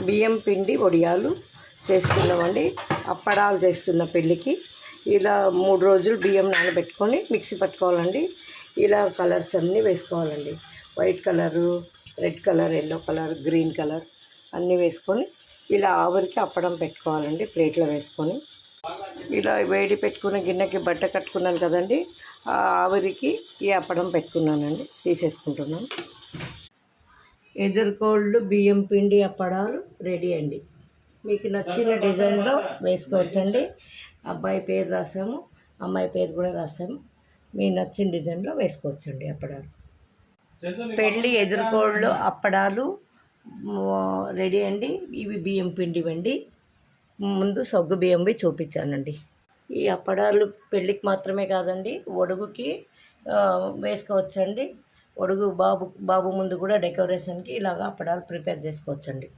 బియ్యం పిండి వడియాలు చేస్తున్నామండి. అప్పడాలు చేస్తున్న పెళ్ళికి. ఇలా 3 రోజులు బియ్యం నానబెట్టుకొని మిక్సీ పట్టుకోవాలండి. ఇలా కలర్స్ అన్నీ వేసుకోవాలండి. White colour, red colour, yellow colour, green colour అన్నీ వేసుకొని ఇలా ఆవిరికి అప్పడం పెట్టుకోవాలండి. ప్లేట్లో వేసుకొని ఇలా వేడి పెట్టుకున్న గిన్నెకి బట్ట కట్టుకున్నాను కదండి, ఆ ఆవిరికి ఈ అప్పడం పెట్టుకున్నానండి. తీసేసుకుంటున్నాను. ఎదురుకోళ్ళు బియ్యం పిండి అప్పడాలు రెడీ అండి. మీకు నచ్చిన డిజైన్లో వేసుకోవచ్చండి. అబ్బాయి పేరు రాసాము, అమ్మాయి పేరు కూడా రాసాము. మీ నచ్చిన డిజైన్లో వేసుకోవచ్చండి అప్పడాలు. పెళ్ళి ఎదురుకోళ్ళు అప్పడాలు రెడీ అండి. ఇవి బియ్యం పిండివండి. ముందు సగ్గు బియ్యంవి చూపించానండి. ఈ అప్పడాలు పెళ్ళికి మాత్రమే కాదండి, ఒడుగుకి వేసుకోవచ్చండి. ఒడుగు బాబు ముందు కూడా డెకరేషన్కి ఇలాగ అప్పడాలు ప్రిపేర్ చేసుకోవచ్చండి.